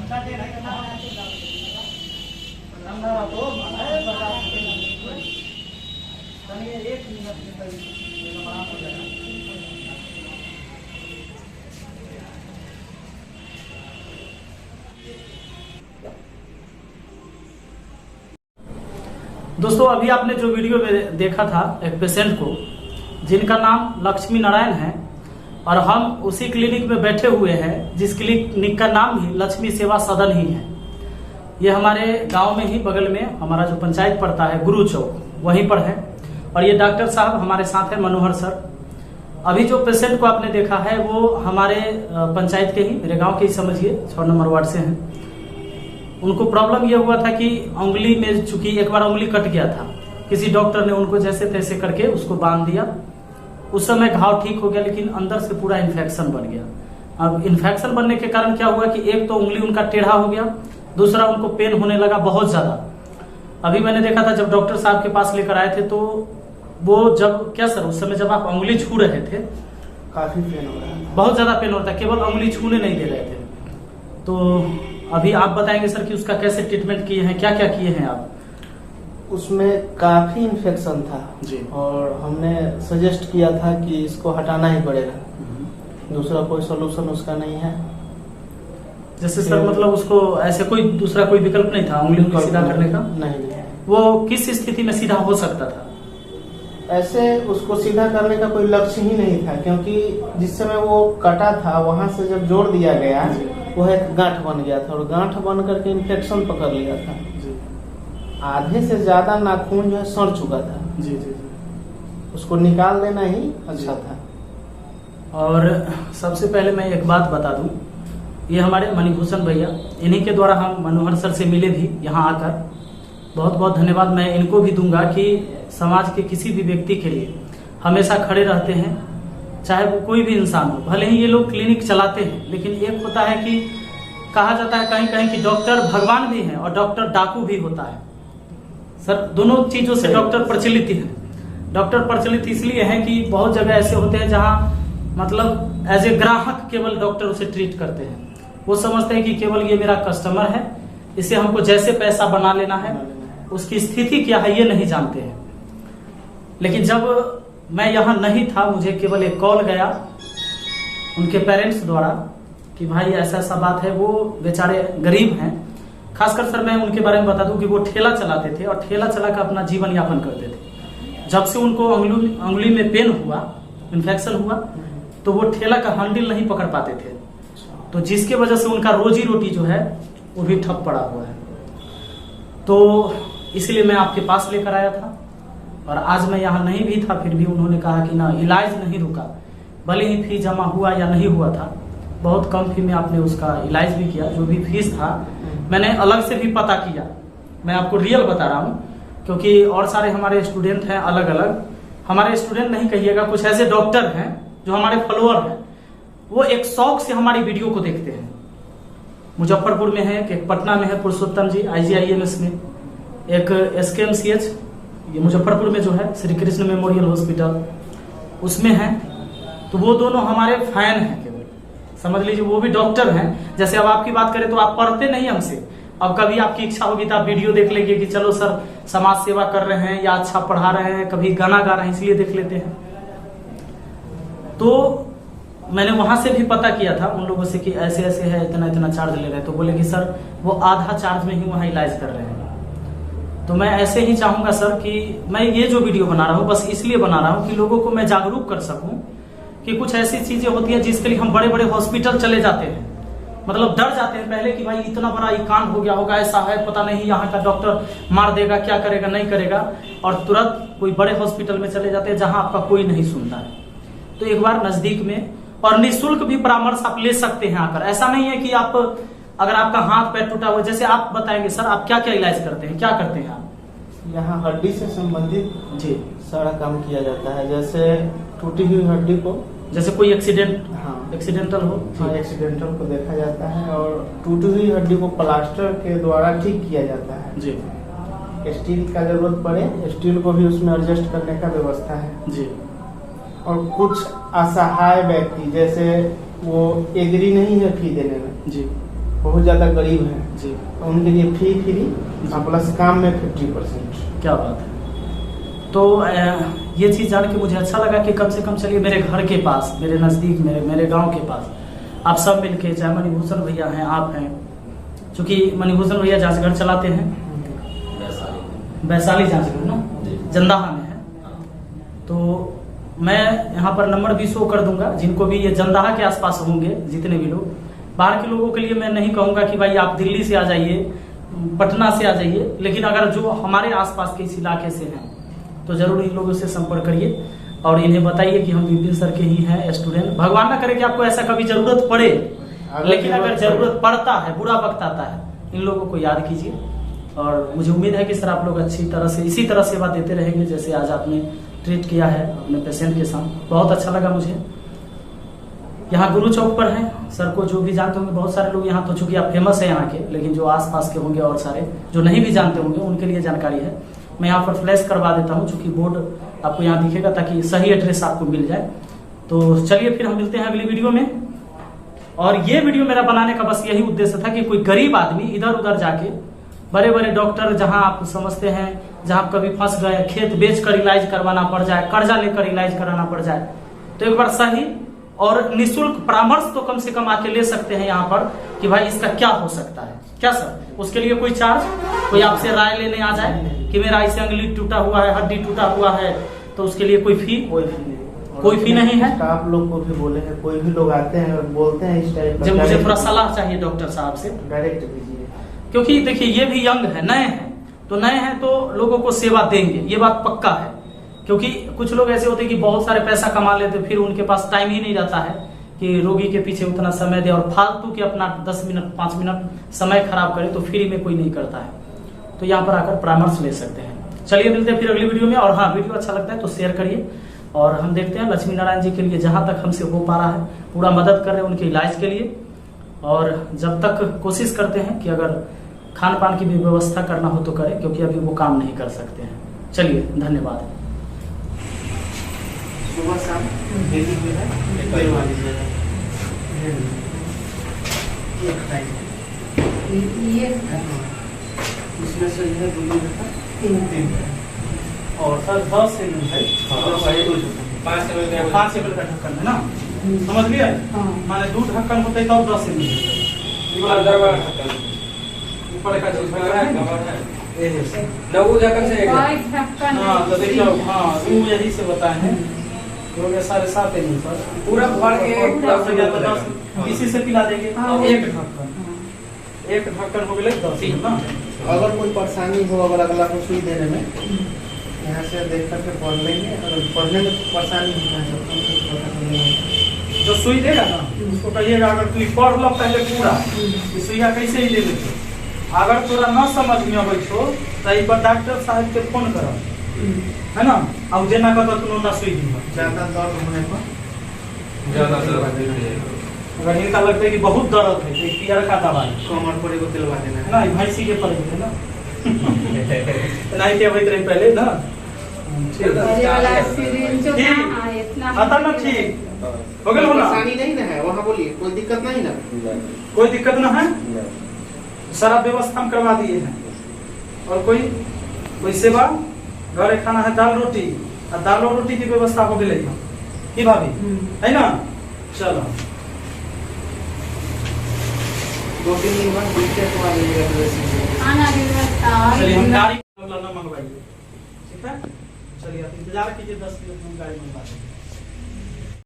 दोस्तों, अभी आपने जो वीडियो में देखा था एक पेशेंट को जिनका नाम लक्ष्मी नारायण है और हम उसी क्लिनिक में बैठे हुए हैं जिस क्लिनिक का नाम भी लक्ष्मी सेवा सदन ही है। ये हमारे गांव में ही बगल में हमारा जो पंचायत पड़ता है गुरु चौक, वहीं पर है। और ये डॉक्टर साहब हमारे साथ है, मनोहर सर। अभी जो पेशेंट को आपने देखा है वो हमारे पंचायत के ही, मेरे गाँव के ही समझिए, 6 नंबर वार्ड से हैं। उनको प्रॉब्लम ये हुआ था कि उंगली में, चूंकि एक बार उंगली कट गया था, किसी डॉक्टर ने उनको जैसे तैसे करके उसको बांध दिया। उस समय घाव ठीक हो गया, लेकिन अंदर से पूरा इन्फेक्शन बन गया। अब इन्फेक्शन बनने के कारण क्या हुआ कि एक तो उंगली उनका टेढ़ा हो गया, दूसरा उनको पेन होने लगा बहुत ज्यादा। अभी मैंने देखा था जब डॉक्टर साहब के पास लेकर आए थे तो वो जब, क्या सर, उस समय जब आप उंगली छू रहे थे काफी पेन हो रहा है, बहुत ज्यादा पेन हो रहा था, केवल उंगली छूने नहीं दे रहे थे। तो अभी आप बताएंगे सर कि उसका कैसे ट्रीटमेंट किए हैं, क्या क्या किए हैं आप? उसमें काफी इन्फेक्शन था जी, और हमने सजेस्ट किया था कि इसको हटाना ही पड़ेगा, दूसरा कोई सोल्यूशन उसका नहीं है। जैसे सर मतलब उसको ऐसे कोई दूसरा कोई विकल्प नहीं था उंगली को सीधा करने का? नहीं। वो किस स्थिति में सीधा हो सकता था? ऐसे उसको सीधा करने का कोई लक्ष्य ही नहीं था, क्योंकि जिस समय वो कटा था वहां से जब जोड़ दिया गया वो एक गांठ बन गया था और गांठ बन करके इन्फेक्शन पकड़ लिया था। आधे से ज्यादा नाखून जो है सड़ चुका था। जी जी जी, उसको निकाल देना ही अच्छा था। और सबसे पहले मैं एक बात बता दूं, ये हमारे मणिभूषण भैया, इन्हीं के द्वारा हम मनोहर सर से मिले भी यहाँ आकर। बहुत बहुत धन्यवाद मैं इनको भी दूंगा कि समाज के किसी भी व्यक्ति के लिए हमेशा खड़े रहते हैं, चाहे वो कोई भी इंसान हो। भले ही ये लोग क्लिनिक चलाते हैं, लेकिन एक होता है कि कहा जाता है कहीं कहीं कि डॉक्टर भगवान भी है और डॉक्टर डाकू भी होता है। सर, दोनों चीजों से डॉक्टर प्रचलित है। डॉक्टर प्रचलित इसलिए है कि बहुत जगह ऐसे होते हैं जहां मतलब एज ए ग्राहक केवल डॉक्टर उसे ट्रीट करते हैं। वो समझते हैं कि केवल ये मेरा कस्टमर है, इसे हमको जैसे पैसा बना लेना है, उसकी स्थिति क्या है ये नहीं जानते हैं। लेकिन जब मैं यहाँ नहीं था, मुझे केवल एक कॉल गया उनके पेरेंट्स द्वारा कि भाई ऐसा ऐसा बात है, वो बेचारे गरीब हैं। खासकर सर मैं उनके बारे में बता दूं कि वो ठेला चलाते थे और ठेला चला कर अपना जीवन यापन करते थे। जब से उनको उंगली में पेन हुआ, इन्फेक्शन हुआ, तो वो ठेला का हैंडल नहीं पकड़ पाते थे, तो जिसके वजह से उनका रोजी रोटी जो है वो भी ठप पड़ा हुआ है। तो इसलिए मैं आपके पास लेकर आया था और आज मैं यहाँ नहीं भी था, फिर भी उन्होंने कहा कि ना, इलाज नहीं रुका। भले ही फी जमा हुआ या नहीं हुआ था, बहुत कम फी में आपने उसका इलाज भी किया। जो भी फीस था मैंने अलग से भी पता किया, मैं आपको रियल बता रहा हूँ, क्योंकि और सारे हमारे स्टूडेंट हैं अलग अलग। हमारे स्टूडेंट नहीं कहिएगा, कुछ ऐसे डॉक्टर हैं जो हमारे फॉलोअर हैं, वो एक शौक से हमारी वीडियो को देखते हैं। मुजफ्फरपुर में है, एक पटना में है पुरुषोत्तम जी IGIMS में, एक SKMCH ये मुजफ्फरपुर में जो है श्री कृष्ण मेमोरियल हॉस्पिटल, उसमें है। तो वो दोनों हमारे फैन हैं, केवल समझ लीजिए वो भी डॉक्टर हैं। जैसे अब आपकी बात करें तो आप पढ़ते नहीं हमसे, अब कभी आपकी इच्छा होगी तो आप वीडियो देख लेंगे कि चलो सर समाज सेवा कर रहे हैं या अच्छा पढ़ा रहे हैं, कभी गाना गा रहे हैं, इसलिए देख लेते हैं। तो मैंने वहां से भी पता किया था उन लोगों से कि ऐसे ऐसे है, इतना इतना चार्ज ले रहे हैं। तो बोले कि सर वो आधा चार्ज में ही वहां इलाज कर रहे हैं। तो मैं ऐसे ही चाहूंगा सर कि मैं ये जो वीडियो बना रहा हूँ बस इसलिए बना रहा हूँ कि लोगों को मैं जागरूक कर सकूं कि कुछ ऐसी चीजें होती है जिसके लिए हम बड़े बड़े हॉस्पिटल चले जाते हैं, मतलब डर जाते हैं पहले कि भाई इतना बड़ा ये कांड हो गया होगा, ऐसा है, पता नहीं यहाँ का डॉक्टर मार देगा, क्या करेगा नहीं करेगा, और तुरंत कोई बड़े हॉस्पिटल में चले जाते हैं जहां आपका कोई नहीं सुनता है। तो एक बार नजदीक में और निःशुल्क भी परामर्श आप ले सकते हैं आकर। ऐसा नहीं है कि आप अगर आपका हाथ पैर टूटा हुआ, जैसे आप बताएंगे सर आप क्या क्या इलाज करते हैं, क्या करते हैं आप? यहाँ हड्डी से संबंधित जी सारा काम किया जाता है। जैसे टूटी हुई हड्डी को, जैसे कोई एक्सीडेंट, हाँ एक्सीडेंटल हो, हाँ एक्सीडेंटल को देखा जाता है, और टूटी हुई हड्डी को प्लास्टर के द्वारा ठीक किया जाता है जी। स्टील का जरूरत पड़े, स्टील को भी उसमें एडजस्ट करने का व्यवस्था है जी। और कुछ असहाय व्यक्ति जैसे वो एग्री नहीं है फी देने में जी, बहुत ज्यादा गरीब हैं जी, तो उनके लिए फ्री और प्लस काम में 50%। क्या बात है। तो ये चीज़ जान के मुझे अच्छा लगा कि कम से कम चलिए मेरे घर के पास, मेरे नज़दीक, मेरे गांव के पास आप सब मिलके, चाहे मणिभूषण भैया हैं, आप हैं, चूँकि मणिभूषण भैया जांचघर चलाते हैं, वैशाली जांचघर ना, जंदाहा में है। तो मैं यहाँ पर नंबर भी शो कर दूंगा, जिनको भी ये जंदाहा के आसपास होंगे, जितने भी लोग, बाहर के लोगों के लिए मैं नहीं कहूँगा कि भाई आप दिल्ली से आ जाइए, पटना से आ जाइए, लेकिन अगर जो हमारे आसपास के इस इलाके से हैं तो जरूर इन लोगों से संपर्क करिए और इन्हें बताइए कि हम विपिन सर के ही हैं स्टूडेंट। भगवान ना करे कि आपको ऐसा कभी जरूरत पड़े, लेकिन अगर जरूरत पड़ता है, बुरा वक्त आता है, इन लोगों को याद कीजिए। और मुझे उम्मीद है कि सर आप लोग अच्छी तरह से इसी तरह सेवा देते रहेंगे जैसे आज आपने ट्रीट किया है अपने पेशेंट के साथ। बहुत अच्छा लगा मुझे। यहाँ गुरु चौक पर है, सर को जो भी जानते होंगे, बहुत सारे लोग यहाँ, तो चूंकि आप फेमस है यहाँ के, लेकिन जो आसपास के होंगे और सारे जो नहीं भी जानते होंगे उनके लिए जानकारी है। मैं यहाँ पर फ्लैश करवा देता हूँ, चूंकि बोर्ड आपको यहाँ दिखेगा ताकि सही एड्रेस आपको मिल जाए। तो चलिए फिर हम मिलते हैं अगली वीडियो में। और ये वीडियो मेरा बनाने का बस यही उद्देश्य था कि कोई गरीब आदमी इधर उधर जाके, बड़े बड़े डॉक्टर जहां आप समझते हैं, जहां आप कभी फंस गए, खेत बेचकर इलाज करवाना पड़ जाए, कर्जा लेकर इलाज कराना पड़ जाए, तो एक बार सही और निःशुल्क परामर्श तो कम से कम आके ले सकते हैं यहाँ पर कि भाई इसका क्या हो सकता है। क्या सर, उसके लिए कोई चार्ज, कोई आपसे राय लेने आ जाए कि मेरा ऐसे अंगुली टूटा हुआ है, हड्डी टूटा हुआ है, तो उसके लिए कोई फी नहीं है। आप लोग को भी बोले हैं, कोई भी लोग आते हैं और बोलते हैं इस टाइप, जब मुझे थोड़ा सलाह चाहिए डॉक्टर साहब से, डायरेक्ट दीजिए। क्योंकि देखिए ये भी यंग है, नए हैं, तो नए हैं तो लोगों को सेवा देंगे, ये बात पक्का है। क्योंकि कुछ लोग ऐसे होते हैं कि बहुत सारे पैसा कमा लेते, फिर उनके पास टाइम ही नहीं रहता है कि रोगी के पीछे उतना समय दे और फालतू के अपना 10 मिनट 5 मिनट समय खराब करे, तो फ्री में कोई नहीं करता है। तो यहाँ पर आकर परामर्श ले सकते हैं। चलिए मिलते हैं फिर अगली वीडियो में। और हाँ, वीडियो अच्छा लगता है तो शेयर करिए। और हम देखते हैं लक्ष्मी नारायण जी के लिए जहां तक हमसे हो पा रहा है पूरा मदद कर रहे हैं उनके इलाज के लिए। और जब तक कोशिश करते हैं कि अगर खान पान की भी व्यवस्था करना हो तो करें, क्योंकि अभी वो काम नहीं कर सकते हैं। चलिए, धन्यवाद। सुबह शाम डेली में है, इसमें से है 2 और सर 10 ml है, 5 ml का ढक्कन है ना, समझ लिया? माने 2 ढक्कन होते हैं तब 10 ml ऊपर का चीज है, नवू ढक्कन से हाँ, तो देखिए, हाँ वो यही से बताए हैं, हो गए 7.5 ml सर, पूरा भर के इसी से पिला देंगे। एक ढक्कन हो गए 10 ना। अगर कोई परेशानी हो, अगर अगला को सुई देने में, यहाँ से देख करके पढ़ लेंगे। अगर पढ़ने में परेशानी होता है जो सुई देगा ना उसको कहिएगा, अगर तू पढ़ लो पहले पूरा, सुइया कैसे ही ले लेते, अगर तोरा न समझ में अबै छो तो एक बार डॉक्टर साहब के फोन कर, है ना, अब जेना कहता तुम ना सुई दी। ज्यादा दर्द होने पर, अगर इनका लगता है कि बहुत दर्द है तो पियर का दवाई कमर पर एगो दिलवा देना है ना, भैंसी के पड़े थे ना नहीं के अबैत रहे पहले ना। आता ना, ठीक हो गया ना, परेशानी नहीं ना है वहाँ, बोलिए कोई दिक्कत नहीं ना, कोई दिक्कत ना है, सारा व्यवस्था हम करवा दिए हैं। और कोई सेवा, घरे खाना है दाल रोटी, और दाल और रोटी की व्यवस्था हो गई की भाभी, है ना। चलो 2-3 दिन बाद देखते तो आ जाएगा। चलिए हम गाड़ी मंगवाइए, ठीक है। चलिए आप इंतजार कीजिए, 10 मिनट में गाड़ी मंगवा देंगे।